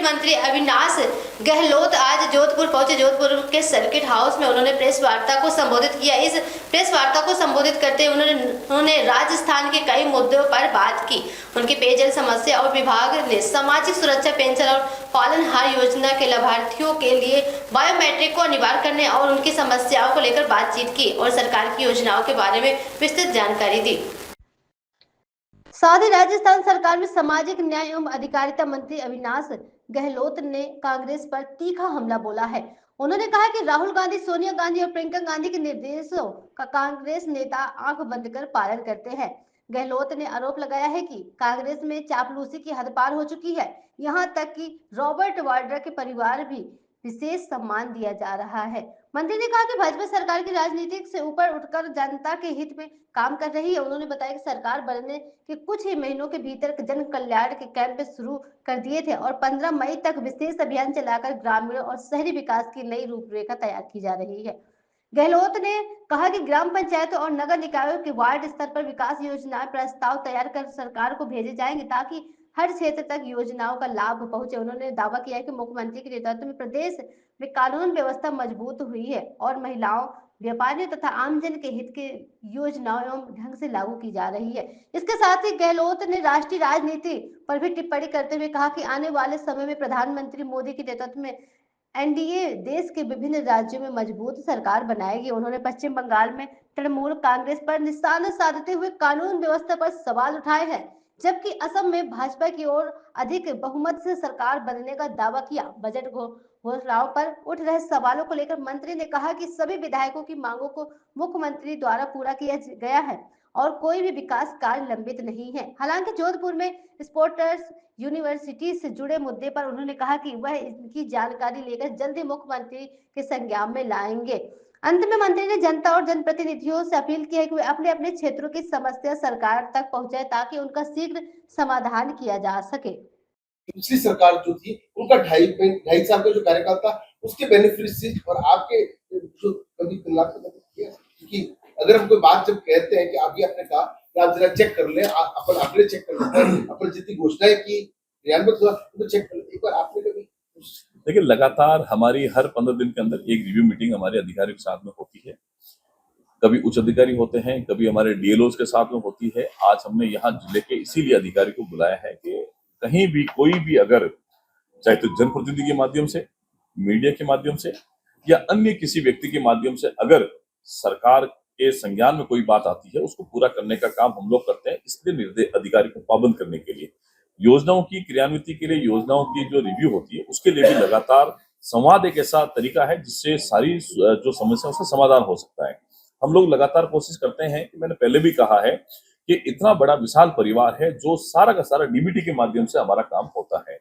मंत्री अविनाश गहलोत आज जोधपुर पहुंचे। जोधपुर के सर्किट हाउस में उन्होंने प्रेस वार्ता को संबोधित किया। इस प्रेस वार्ता को संबोधित करते हुए उन्होंने राजस्थान के कई मुद्दों पर बात की। उनकी पेयजल समस्या और विभाग ने सामाजिक सुरक्षा पेंशन और पालनहार योजना के लाभार्थियों के लिए बायोमेट्रिक को अनिवार्य करने और उनकी समस्याओं को लेकर बातचीत की और सरकार की योजनाओं के बारे में विस्तृत जानकारी दी। साथ ही राजस्थान सरकार में सामाजिक न्याय एवं अधिकारिता मंत्री अविनाश गहलोत ने कांग्रेस पर तीखा हमला बोला है। उन्होंने कहा कि राहुल गांधी, सोनिया गांधी और प्रियंका गांधी के निर्देशों का कांग्रेस नेता आंख बंद कर पालन करते हैं। गहलोत ने आरोप लगाया है कि कांग्रेस में चापलूसी की हद पार हो चुकी है। यहाँ तक कि रॉबर्ट वाड्रा के परिवार भी विशेष सम्मान दिया जा रहा है। मंत्री ने कहा कि भाजपा सरकार की राजनीति से ऊपर उठकर जनता के हित में काम कर रही है। उन्होंने बताया कि सरकार बनने के कुछ ही महीनों के भीतर जन कल्याण के कैंप शुरू कर दिए थे और 15 मई तक विशेष अभियान चलाकर ग्रामीण और शहरी विकास की नई रूपरेखा तैयार की जा रही है। गहलोत ने कहा कि ग्राम पंचायतों और नगर निकायों के वार्ड स्तर पर विकास योजनाएं प्रस्ताव तैयार कर सरकार को भेजे जाएंगे ताकि हर क्षेत्र तक योजनाओं का लाभ पहुंचे। उन्होंने दावा किया कि मुख्यमंत्री के नेतृत्व में प्रदेश में कानून व्यवस्था मजबूत हुई है और महिलाओं, व्यापारियों तथा आमजन के हित की योजनाओं एवं ढंग से लागू की जा रही है। इसके साथ ही गहलोत ने राष्ट्रीय राजनीति पर भी टिप्पणी करते हुए कहा कि आने वाले समय में प्रधानमंत्री मोदी के नेतृत्व में एनडीए देश के विभिन्न राज्यों में मजबूत सरकार बनाएगी। उन्होंने पश्चिम बंगाल में तृणमूल कांग्रेस पर निशाना साधते हुए कानून व्यवस्था पर सवाल उठाए हैं, जबकि असम में भाजपा की ओर अधिक बहुमत से सरकार बनने का दावा किया। बजट घोषणाओं पर उठ रहे सवालों को लेकर मंत्री ने कहा कि सभी विधायकों की मांगों को मुख्यमंत्री द्वारा पूरा किया गया है और कोई भी विकास कार्य लंबित नहीं है। हालांकि जोधपुर में स्पोर्ट्स यूनिवर्सिटी से जुड़े मुद्दे पर उन्होंने कहा कि वह इनकी जानकारी लेकर जल्दी मुख्यमंत्री के संज्ञान में लाएंगे। अंत में मंत्री ने जनता और जनप्रतिनिधियों से अपील की है कि वे अपने अपने क्षेत्रों की समस्या सरकार तक पहुंचाए ताकि उनका शीघ्र समाधान किया जा सके। पिछली सरकार जो थी उनका ढाई साल का जो कार्यकाल था उसके बेनिफिट और आपके जो कभी तुलना किया, क्योंकि अगर हम कोई बात जब कहते हैं कि अभी आपने कहा कि आप जरा चेक कर लें, अपन अपने चेक कर लेते हैं, अपन जितनी घोषणाएं की क्रियान्वित हुआ तो चेक कर लें। एक बार आपने कभी देखिए, लगातार हमारी हर 15 दिन के अंदर एक रिव्यू मीटिंग हमारे अधिकारियों के साथ में होती है। कभी उच्च अधिकारी होते हैं, कभी हमारे डीएलओ के साथ में होती है। आज हमने यहाँ जिले के इसीलिए अधिकारी को बुलाया है कि कहीं भी कोई भी अगर चाहे तो जनप्रतिनिधि के माध्यम से, मीडिया के माध्यम से या अन्य किसी व्यक्ति के माध्यम से अगर सरकार के संज्ञान में कोई बात आती है उसको पूरा करने का काम हम लोग करते हैं। इसलिए अधिकारी को पाबंद करने के लिए, योजनाओं की क्रियान्विति के लिए, योजनाओं की जो रिव्यू होती है उसके लिए भी लगातार संवाद एक ऐसा तरीका है जिससे सारी जो समस्या उसका समाधान हो सकता है। हम लोग लगातार कोशिश करते हैं कि मैंने पहले भी कहा है कि इतना बड़ा विशाल परिवार है जो सारा का सारा डीबीटी के माध्यम से हमारा काम होता है।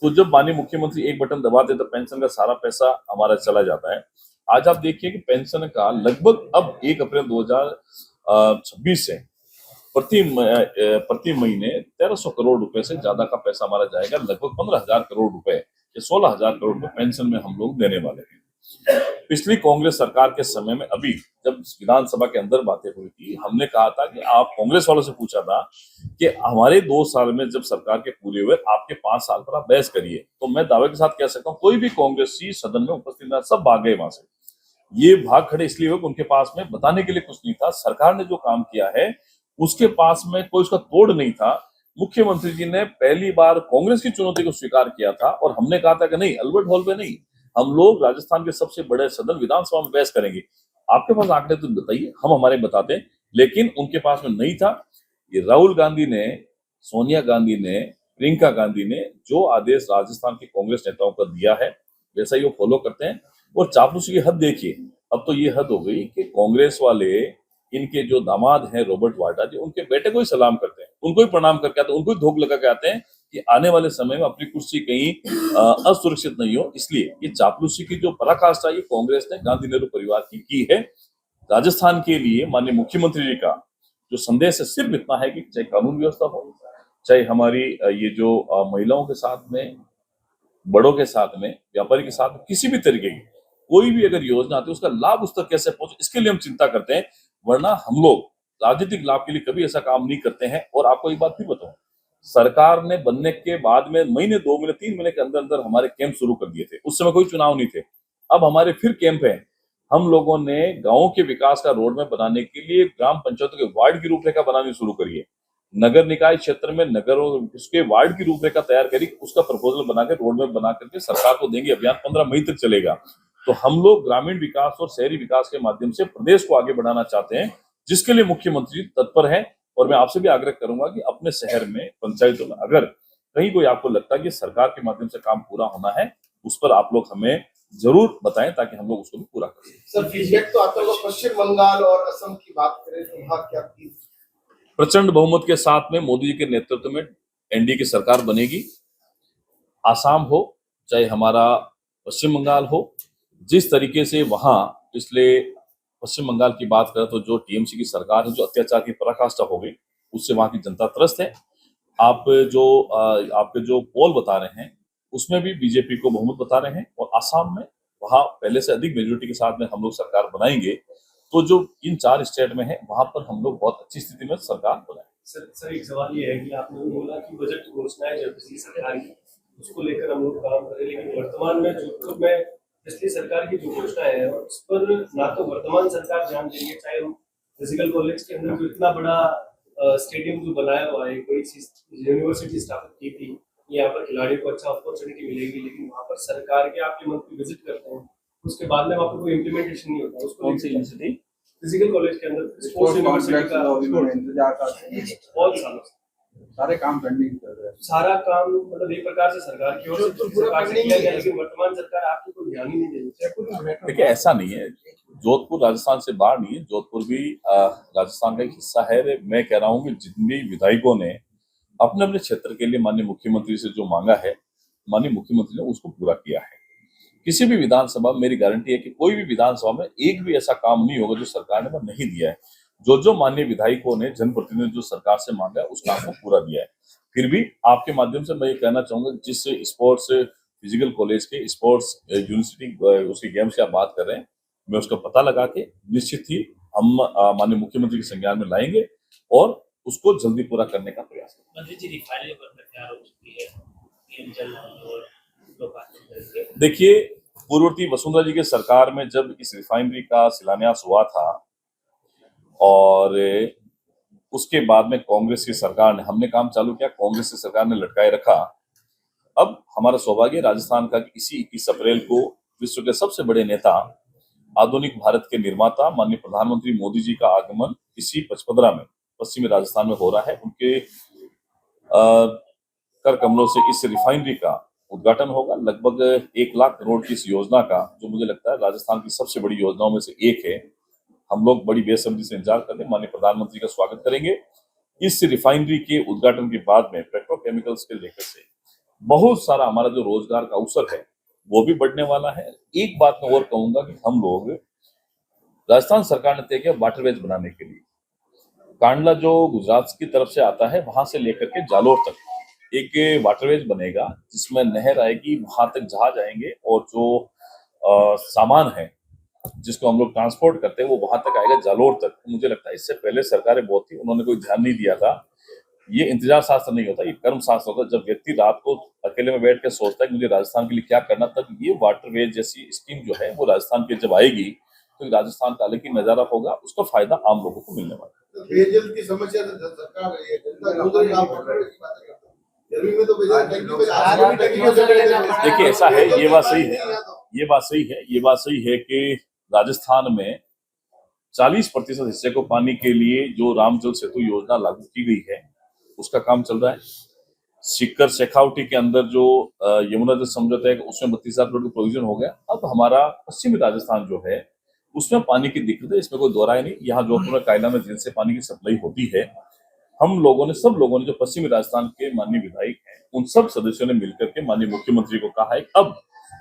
तो जब माननीय मुख्यमंत्री एक बटन दबाते तो पेंशन का सारा पैसा हमारा चला जाता है। आज आप देखिए कि पेंशन का लगभग अब 1 अप्रैल 2026 से प्रति महीने 1300 करोड़ रुपए से ज्यादा का पैसा हमारा जाएगा। लगभग 15,000 करोड़ रुपए या 16,000 करोड़ रुपए पेंशन में हम लोग देने वाले हैं। पिछली कांग्रेस सरकार के समय में अभी जब विधानसभा के अंदर बातें हुई थी, हमने कहा था कि आप कांग्रेस वालों से पूछा था कि हमारे 2 साल में जब सरकार के पूरे हुए, आपके 5 साल पर आप बहस करिए। तो मैं दावे के साथ कह सकता हूँ कोई भी कांग्रेसी सदन में उपस्थित ना, सब भाग गए वहां से। ये भाग खड़े इसलिए हुए कि उनके पास में बताने के लिए कुछ नहीं था। सरकार ने जो काम किया है उसके पास में कोई उसका तोड़ नहीं था। मुख्यमंत्री जी ने पहली बार कांग्रेस की चुनौती को स्वीकार किया था और हमने कहा था कि नहीं, अल्बर्ट हॉल पे नहीं, हम लोग राजस्थान के सबसे बड़े सदन विधानसभा में बहस करेंगे। आपके पास आंकड़े तो बताइए, हम हमारे बताते हैं, लेकिन उनके पास में नहीं था। ये राहुल गांधी ने, सोनिया गांधी ने, प्रियंका गांधी ने जो आदेश राजस्थान के कांग्रेस नेताओं को दिया है वैसा ही वो फॉलो करते हैं। और चापलूसी की हद देखिए, अब तो ये हद हो गई कि कांग्रेस वाले इनके जो दामाद हैं रॉबर्ट वाड्रा जी, उनके बेटे को ही सलाम करते हैं, उनको ही प्रणाम करके आते हैं, उनको ही धोख लगा के आते हैं कि आने वाले समय में अपनी कुर्सी कहीं असुरक्षित नहीं हो। इसलिए ये चापलूसी की जो पराकाष्ठा ये कांग्रेस ने गांधी नेहरू परिवार की है। राजस्थान के लिए माननीय मुख्यमंत्री जी का जो संदेश है सिर्फ इतना है कि चाहे कानून व्यवस्था हो, चाहे हमारी ये जो महिलाओं के साथ में, बड़ों के साथ में, व्यापारी के साथ में, किसी भी तरीके की कोई भी अगर योजना आती है उसका लाभ उस तक कैसे पहुंचे, इसके लिए हम चिंता करते हैं। वरना हम लोग राजनीतिक लाभ के लिए कभी ऐसा काम नहीं करते हैं। और आपको एक बात भी बताऊं सरकार ने बनने के बाद में महीने, 2 महीने, 3 महीने के अंदर अंदर हमारे कैंप शुरू कर दिए थे। उस समय कोई चुनाव नहीं थे। अब हमारे फिर कैंप है। हम लोगों ने गांवों के विकास का रोड मैप बनाने के लिए ग्राम पंचायतों के वार्ड की रूपरेखा बनानी शुरू करी है। नगर निकाय क्षेत्र में नगरों उसके वार्ड की रूपरेखा तैयार करी, उसका प्रपोजल बना के रोड मैप बना करके सरकार को देंगे। अभियान 15 मई तक चलेगा। तो हम लोग ग्रामीण विकास और शहरी विकास के माध्यम से प्रदेश को आगे बढ़ाना चाहते हैं, जिसके लिए मुख्यमंत्री तत्पर है। और मैं आपसे भी आग्रह करूंगा कि अपने शहर में, पंचायतों में अगर कहीं कोई आपको लगता है कि सरकार के माध्यम से काम पूरा होना है, उस पर आप लोग हमें जरूर बताएं ताकि हम लोग उसको भी पूरा कर सकें। सर फीडबैक तो आता होगा, पश्चिम बंगाल और असम की बात करें तो वहाँ क्या की प्रचंड बहुमत के साथ में मोदी जी के नेतृत्व में एनडीए की सरकार बनेगी। आसाम हो चाहे हमारा पश्चिम बंगाल हो, जिस तरीके से वहां पिछले पश्चिम बंगाल की बात करें तो जो टीएमसी की सरकार है, जो अत्याचार की पराकाष्ठा हो गई, उससे वहां की जनता त्रस्त है। आपके जो पोल बता रहे हैं उसमें भी बीजेपी को बहुमत बता रहे हैं। और आसाम में वहां पहले से अधिक मेजोरिटी के साथ में हम लोग सरकार बनाएंगे। तो जो इन 4 स्टेट में है वहां पर हम लोग बहुत अच्छी स्थिति में सरकार बनाएंगे। सर एक सवाल ये है कि आपने बोला कि बजट घोषणाएं जो पिछली सरकार की, उसको लेकर हम लोग काम करें, लेकिन वर्तमान में जोधपुर में पिछली सरकार की जो घोषणाएं हैं उस पर ना तो वर्तमान सरकार ध्यान देंगे, चाहे हम फिजिकल कॉलेज के अंदर जो इतना बड़ा स्टेडियम जो बनाया हुआ है, बड़ी सी यूनिवर्सिटी स्थापित की थी, यहाँ पर खिलाड़ियों को अच्छा अपॉर्चुनिटी मिलेगी, लेकिन वहाँ पर सरकार के आपके मंत्री विजिट करते हैं, उसके बाद में वहाँ पर कोई इम्प्लीमेंटेशन नहीं होता। उसको यूनिवर्सिटी फिजिकल कॉलेज के अंदर स्पोर्ट्स यूनिवर्सिटी का इंतजार करते हैं बहुत सालों से, सारे काम पेंडिंग कर रहे हैं। सारा काम मतलब एक प्रकार से सरकार की ओर से सरकार से किया गया, लेकिन वर्तमान सरकार आपको कोई ध्यान ही नहीं दे रही। देखिए ऐसा नहीं है, जोधपुर राजस्थान से बाहर नहीं है, जोधपुर भी राजस्थान का एक हिस्सा है। मैं कह रहा हूँ कि जितने विधायकों ने अपने अपने क्षेत्र के लिए माननीय मुख्यमंत्री से जो मांगा है, माननीय मुख्यमंत्री ने उसको पूरा किया है। किसी भी विधानसभा, मेरी गारंटी है कि कोई भी विधानसभा में एक भी ऐसा काम नहीं होगा जो सरकार ने वो नहीं दिया है। जो माननीय विधायकों ने, जनप्रतिनिधि जो सरकार से मांगा है, उस काम को पूरा दिया है। फिर भी आपके माध्यम से मैं ये कहना चाहूंगा, जिस स्पोर्ट्स फिजिकल कॉलेज के स्पोर्ट्स यूनिवर्सिटी उसके गेम्स की आप बात कर रहे हैं, मैं उसका पता लगा के निश्चित ही हम माननीय मुख्यमंत्री के संज्ञान में लाएंगे और उसको जल्दी पूरा करने का प्रयास करेंगे। मंत्री जी, रिफाइनरी बनकर तैयार हो चुकी है, पीएम जल और लोग देखिए, पूर्ववर्ती वसुंधरा जी के सरकार में जब इस रिफाइनरी का शिलान्यास हुआ था और उसके बाद में कांग्रेस की सरकार ने, हमने काम चालू किया, कांग्रेस की सरकार ने लटकाए रखा। अब हमारा सौभाग्य राजस्थान का कि इसी 21 अप्रैल को विश्व के सबसे बड़े नेता, आधुनिक भारत के निर्माता माननीय प्रधानमंत्री मोदी जी का आगमन इसी 55 में पश्चिमी राजस्थान में हो रहा है। उनके कर कमलों से इस रिफाइनरी का उद्घाटन होगा। लगभग 1 लाख करोड़ की इस योजना का, जो मुझे लगता है राजस्थान की सबसे बड़ी योजनाओं में से एक है, हम लोग बड़ी बेसब्री से इंतजार करते हैं। माननीय प्रधानमंत्री का स्वागत करेंगे। इस रिफाइनरी के उद्घाटन के बाद में पेट्रोकेमिकल्स के लेकर से बहुत सारा हमारा जो रोजगार का अवसर है वो भी बढ़ने वाला है। एक बात मैं और कहूंगा कि हम लोग, राजस्थान सरकार ने तय किया वाटरवेज बनाने के लिए, कांडला जो गुजरात की तरफ से आता है वहां से लेकर के जालोर तक एक वाटरवेज बनेगा, जिसमें नहर आएगी, वहां तक जहाज आएंगे और जो सामान है जिसको हम लोग ट्रांसपोर्ट करते हैं वो वहां तक आएगा, जालोर तक। मुझे लगता है इससे पहले सरकारें बहुत थी, उन्होंने कोई ध्यान नहीं दिया था। ये इंतजार शास्त्र नहीं होता, ये कर्म शास्त्र होता है। जब व्यक्ति रात को अकेले में बैठ कर सोचता है कि मुझे राजस्थान के लिए क्या करना, तब ये वाटरवेज जैसी स्कीम जो है वो राजस्थान के जब आएगी तो राजस्थान का अलग ही नजारा होगा, उसका फायदा आम लोगों को मिलने वाला है। पेयजल की समस्या तो सरकार है, गर्मी में तो देखिए ऐसा है, ये बात सही है, ये बात सही है कि राजस्थान में 40% हिस्से को पानी के लिए जो राम जल सेतु योजना लागू की गई है उसका काम चल रहा है। सिक्कर शेखावटी के अंदर जो यमुना जल समझौता है उसमें 32,000 करोड़ का प्रोविजन हो गया। अब हमारा पश्चिमी राजस्थान जो है उसमें पानी की दिक्कत है, इसमें कोई दो राय नहीं। यहाँ जोधपुर में कायला में दिन से पानी की सप्लाई होती है। हम लोगों ने, सब लोगों ने, जो पश्चिमी राजस्थान के माननीय विधायक हैं उन सब सदस्यों ने मिलकर के माननीय मुख्यमंत्री को कहा है अब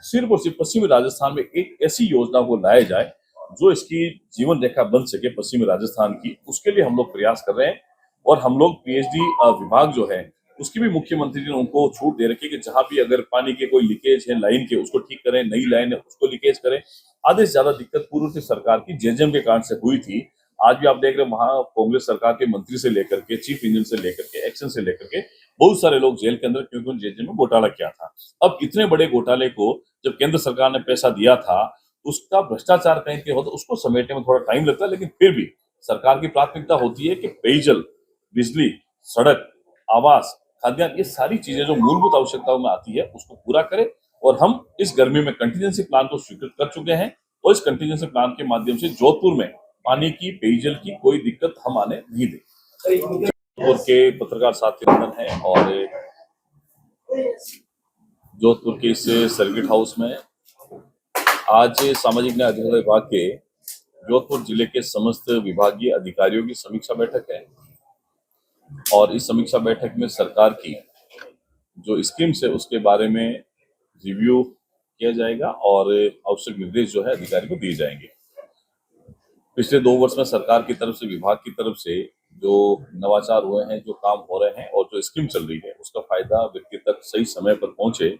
सिर्फ और सिर्फ पश्चिमी राजस्थान में एक ऐसी योजना को लाया जाए जो इसकी जीवन रेखा बन सके पश्चिमी राजस्थान की। उसके लिए हम लोग प्रयास कर रहे हैं और हम लोग पीएचडी विभाग जो है उसकी भी मुख्यमंत्री ने उनको छूट दे रखी है कि जहां भी अगर पानी के कोई लीकेज है लाइन के, उसको ठीक करें, नई लाइन है उसको लीकेज करें। आधे से ज्यादा दिक्कत पूर्व की सरकार की जेजेएम के कारण से हुई थी। आज भी आप देख रहे हैं वहां कांग्रेस सरकार के मंत्री से लेकर के, चीफ इंजीनियर से लेकर के, एक्शन से लेकर के बहुत सारे लोग जेल के अंदर, क्योंकि उन्होंने जेल में घोटाला किया था। अब इतने बड़े घोटाले को जब केंद्र सरकार ने पैसा दिया था, उसका भ्रष्टाचार कहीं के हो तो उसको समेटने में थोड़ा टाइम लगता है, लेकिन फिर भी सरकार की प्राथमिकता होती है कि पेयजल, बिजली, सड़क, आवास, खाद्यान्न, ये सारी चीजें जो मूलभूत आवश्यकताओं में आती है उसको पूरा करे। और हम इस गर्मी में कंटीजेंसी प्लान को स्वीकृत कर चुके हैं और इस कंटीजेंसी प्लान के माध्यम से जोधपुर में पानी की, पेयजल की कोई दिक्कत हम आने नहीं देंगे। सर, एक मुद्दा जोधपुर के पत्रकार साथी बंधन है और जोधपुर के इस सर्किट हाउस में आज सामाजिक न्याय अधिकारिता विभाग के जोधपुर जिले के समस्त विभागीय अधिकारियों की समीक्षा बैठक है और इस समीक्षा बैठक में सरकार की जो स्कीम्स है उसके बारे में रिव्यू किया जाएगा और आवश्यक निर्देश जो है अधिकारी को दिए जाएंगे। पिछले 2 वर्ष में सरकार की तरफ से, विभाग की तरफ से जो नवाचार हुए हैं, जो काम हो रहे हैं और जो स्कीम चल रही है उसका फायदा व्यक्ति तक सही समय पर पहुंचे,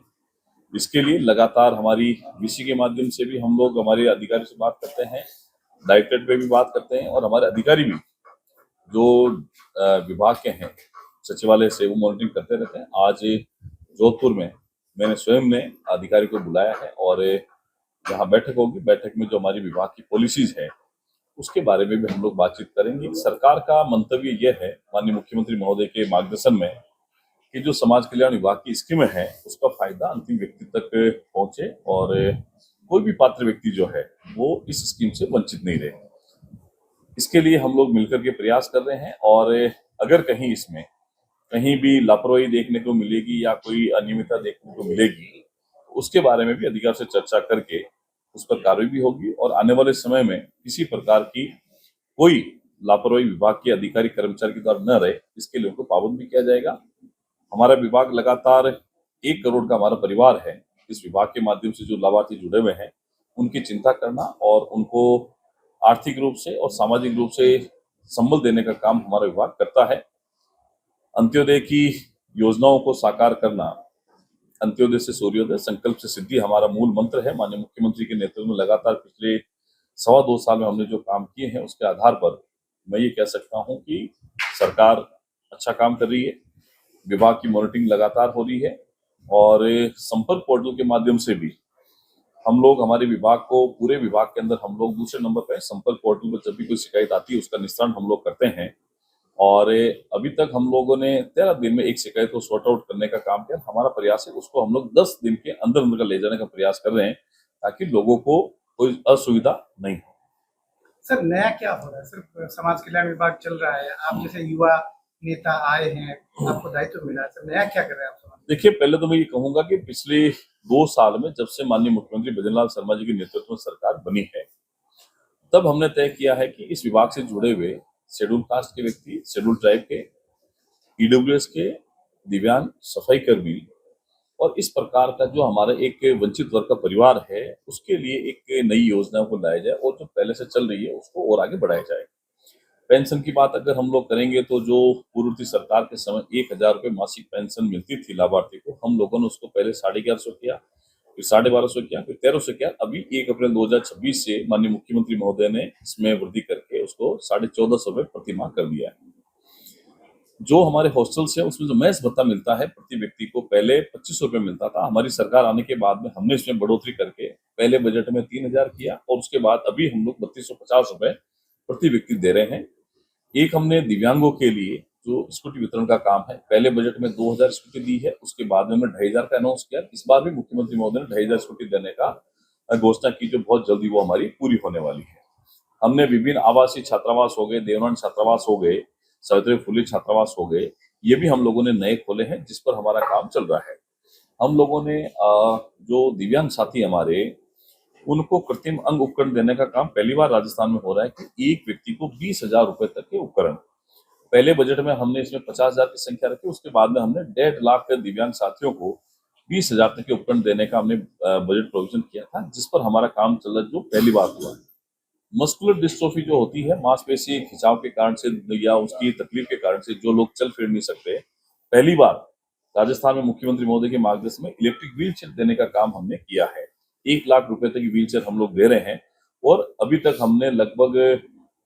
इसके लिए लगातार हमारी वीसी के माध्यम से भी हम लोग हमारे अधिकारी से बात करते हैं, डायरेक्टरेट पे भी बात करते हैं और हमारे अधिकारी भी जो विभाग के हैं सचिवालय से वो मॉनिटरिंग करते रहते हैं। आज जोधपुर में मैंने स्वयं ने अधिकारी को बुलाया है और यहाँ बैठक होगी। बैठक में जो हमारी विभाग की पॉलिसीज है उसके बारे में भी हम लोग बातचीत करेंगे। सरकार का मंतव्य यह है माननीय मुख्यमंत्री महोदय के मार्गदर्शन में कि जो समाज कल्याण विभाग की स्कीमें हैं उसका फायदा अंतिम व्यक्ति तक पहुंचे और कोई भी पात्र व्यक्ति जो है वो इस स्कीम से वंचित नहीं रहे। इसके लिए हम लोग मिलकर के प्रयास कर रहे हैं और अगर कहीं इसमें कहीं भी लापरवाही देखने को मिलेगी या कोई अनियमितता देखने को मिलेगी तो उसके बारे में भी अधिकारी से चर्चा करके उस पर कार्रवाई भी होगी और आने वाले समय में किसी प्रकार की कोई लापरवाही विभाग के अधिकारी कर्मचारी के द्वारा न रहे, इसके लिए उनको पाबंद भी किया जाएगा। हमारा विभाग लगातार 1 करोड़ का हमारा परिवार है, इस विभाग के माध्यम से जो लाभार्थी जुड़े हुए हैं उनकी चिंता करना और उनको आर्थिक रूप से और सामाजिक रूप से संबल देने का काम हमारा विभाग करता है। अंत्योदय की योजनाओं को साकार करना, अंत्योदय से सूर्योदय, संकल्प से सिद्धि हमारा मूल मंत्र है। माननीय मुख्यमंत्री के नेतृत्व में लगातार पिछले 2.25 साल में हमने जो काम किए हैं उसके आधार पर मैं ये कह सकता हूं कि सरकार अच्छा काम कर रही है, विभाग की मॉनिटरिंग लगातार हो रही है और संपर्क पोर्टल के माध्यम से भी हम लोग हमारे विभाग को, पूरे विभाग के अंदर हम लोग दूसरे नंबर पर संपर्क पोर्टल पर जब भी कोई शिकायत आती है उसका निस्तारण हम लोग करते हैं और अभी तक हम लोगों ने 13 दिन में एक शिकायत को सॉर्ट आउट करने का काम किया। हमारा प्रयास है उसको हम लोग 10 दिन के अंदर अंदर ले जाने का प्रयास कर रहे हैं ताकि लोगों को कोई असुविधा नहीं हो। सर, नया क्या हो रहा है? सिर्फ समाज कल्याण विभाग चल रहा है, आप जैसे युवा नेता आए हैं, आपको दायित्व मिला है, सर नया क्या कर रहे हैं आप? देखिए, पहले तो मैं ये कहूंगा कि पिछले 2 साल में जब से माननीय मुख्यमंत्री भजनलाल शर्मा जी के नेतृत्व में सरकार बनी है तब हमने तय किया है कि इस विभाग से जुड़े हुए शेड्यूल कास्ट के व्यक्ति, शेड्यूल ट्राइब के, ईडब्ल्यूएस के, दिव्यांग, सफाई कर्मी और इस प्रकार का जो हमारा एक वंचित वर्ग का परिवार है उसके लिए एक नई योजना को लाया जाए और जो पहले से चल रही है उसको और आगे बढ़ाया जाए। पेंशन की बात अगर हम लोग करेंगे तो जो पूर्ववर्ती सरकार के समय 1000 रुपये मासिक पेंशन मिलती थी लाभार्थी को, हम लोगों ने उसको पहले 1150 किया, फिर 1250 किया, फिर 1300 किया। अभी 1 अप्रैल 2026 से माननीय मुख्यमंत्री महोदय ने इसमें वृद्धि करके उसको 1450 रुपये प्रति माह कर दिया है। जो हमारे हॉस्टल्स है उसमें जो मेस भत्ता मिलता है प्रति व्यक्ति को पहले 2500 रुपये मिलता था, हमारी सरकार आने के बाद में हमने इसमें बढ़ोतरी करके पहले बजट में 3000 किया और उसके बाद अभी हम लोग 3250 रुपये प्रति व्यक्ति दे रहे हैं। एक हमने दिव्यांगों के लिए जो स्कूटी वितरण का काम है, पहले बजट में 2000 स्कूटी दी है, उसके बाद में 2500 का अनाउंस किया। इस बार भी मुख्यमंत्री महोदय ने 2500 स्कूटी देने का घोषणा की जो बहुत जल्दी वो हमारी पूरी होने वाली है। हमने विभिन्न आवासीय छात्रावास हो गए, देवनान छात्रावास हो गए, सावित्री फुले छात्रावास हो गए, ये भी हम लोगों ने नए खोले हैं जिस पर हमारा काम चल रहा है। हम लोगों ने जो दिव्यांग साथी हमारे उनको कृत्रिम अंग उपकरण देने का काम पहली बार राजस्थान में हो रहा है कि एक व्यक्ति को 20,000 रुपए तक के उपकरण। पहले बजट में हमने इसमें 50,000 की संख्या रखी, उसके बाद में हमने 1.5 लाख दिव्यांग साथियों को 20,000 तक के उपकरण देने का हमने बजट प्रोविजन किया था, जिस पर हमारा काम चल रहा है, जो पहली बार हुआ है। मस्कुलर डिस्ट्रोफी जो होती है, मांसपेशी खिंचाव के कारण से या उसकी तकलीफ के कारण से जो लोग चल फिर नहीं सकते, पहली बार राजस्थान में मुख्यमंत्री महोदय के मार्गदर्शन में इलेक्ट्रिक व्हील चेयर देने का काम हमने किया है। 1 लाख रुपए तक की व्हील चेयर हम लोग दे रहे हैं और अभी तक हमने लगभग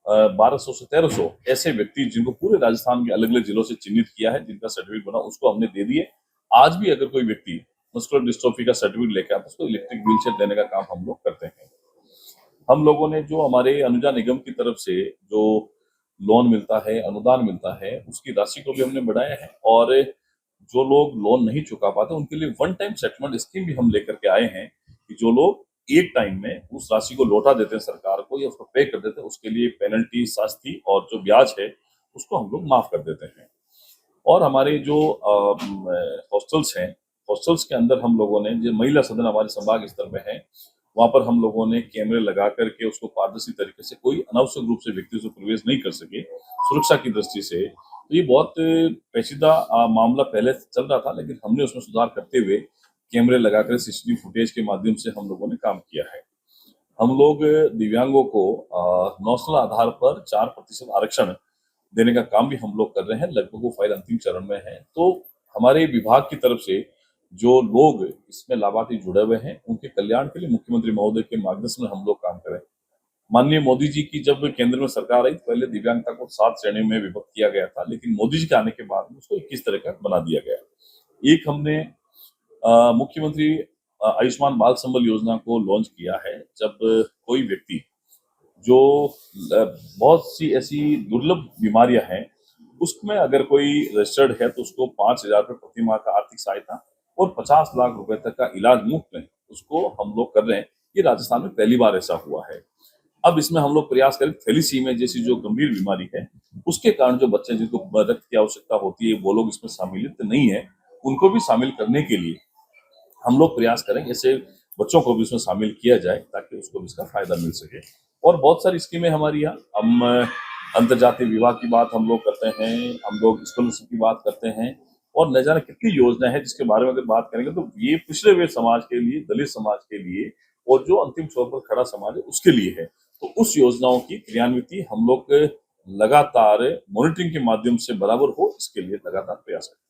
1200 से 1300 ऐसे व्यक्ति जिनको पूरे राजस्थान के अलग अलग जिलों से चिन्हित किया है, जिनका सर्टिफिकेट बना, उसको हमने दे दिए। आज भी अगर कोई व्यक्ति मस्कुलर डिस्ट्रोफी का सर्टिफिकेट लेकर आता है, उसको इलेक्ट्रिक व्हीलचेयर देने का काम हम लोग करते हैं। हम लोगों ने जो हमारे अनुजा निगम की तरफ से जो लोन मिलता है, अनुदान मिलता है, उसकी राशि को भी हमने बढ़ाया है। और जो लोग लोन नहीं चुका पाते उनके लिए वन टाइम सेटलमेंट स्कीम भी हम लेकर के आए हैं कि जो लोग एक टाइम में उस राशि को लौटा देते हैं सरकार को या उसको पे कर देते हैं, उसके लिए पेनल्टी, शास्ति और जो ब्याज है उसको हम लोग माफ कर देते हैं। और हमारे जो हॉस्टल्स हैं, हॉस्टल्स के अंदर हम लोगों ने, जो महिला सदन हमारे संभाग स्तर में है, वहां पर हम लोगों ने कैमरे लगा करके उसको पारदर्शी तरीके से कोई अनावश्यक रूप से व्यक्ति से प्रवेश नहीं कर सके, सुरक्षा की दृष्टि से। तो ये बहुत पेचीदा मामला पहले चल रहा था, लेकिन हमने उसमें सुधार करते हुए कैमरे लगाकर सीसीटीवी फुटेज के माध्यम से हम लोगों ने काम किया है। हम लोग दिव्यांगों को नौशल आधार पर 4% आरक्षण देने का काम भी हम लोग कर रहे हैं। लगभग वो फाइल अंतिम चरण में है। तो हमारे विभाग की तरफ से जो लोग इसमें लाभार्थी जुड़े हुए हैं, उनके कल्याण के लिए मुख्यमंत्री महोदय के मार्गदर्शन में हम लोग काम करें। माननीय मोदी जी की जब केंद्र में सरकार आई, पहले दिव्यांगता को 7 श्रेणियों में विभक्त किया गया था, लेकिन मोदी जी के आने के बाद उसको 21 तरह का बना दिया गया। एक हमने मुख्यमंत्री आयुष्मान बाल संबल योजना को लॉन्च किया है। जब कोई व्यक्ति जो बहुत सी ऐसी दुर्लभ बीमारियां हैं, उसमें अगर कोई रजिस्टर्ड है तो उसको 5,000 रुपये प्रति माह का आर्थिक सहायता और 50 लाख रुपए तक का इलाज मुफ्त में उसको हम लोग कर रहे हैं। ये राजस्थान में पहली बार ऐसा हुआ है। अब इसमें हम लोग प्रयास करें, थैलीसीमिया जैसी जो गंभीर बीमारी है, उसके कारण जो बच्चे जिनको रक्त की आवश्यकता होती है, वो लोग इसमें शामिल नहीं है, उनको भी शामिल करने के लिए हम लोग प्रयास करें, ऐसे बच्चों को भी उसमें शामिल किया जाए ताकि उसको भी इसका फायदा मिल सके। और बहुत सारी स्कीमें हमारी यहाँ, हम अंतर्जातीय विवाह की बात हम लोग करते हैं, हम लोग स्कॉलरशिप की बात करते हैं, और न जाने कितनी योजना है जिसके बारे में अगर बात करेंगे तो ये पिछड़े हुए समाज के लिए, दलित समाज के लिए, और जो अंतिम छोर पर खड़ा समाज है उसके लिए है। तो उस योजनाओं की क्रियान्विति हम लोग लगातार मॉनिटरिंग के माध्यम से बराबर हो, इसके लिए लगातार प्रयास करते हैं।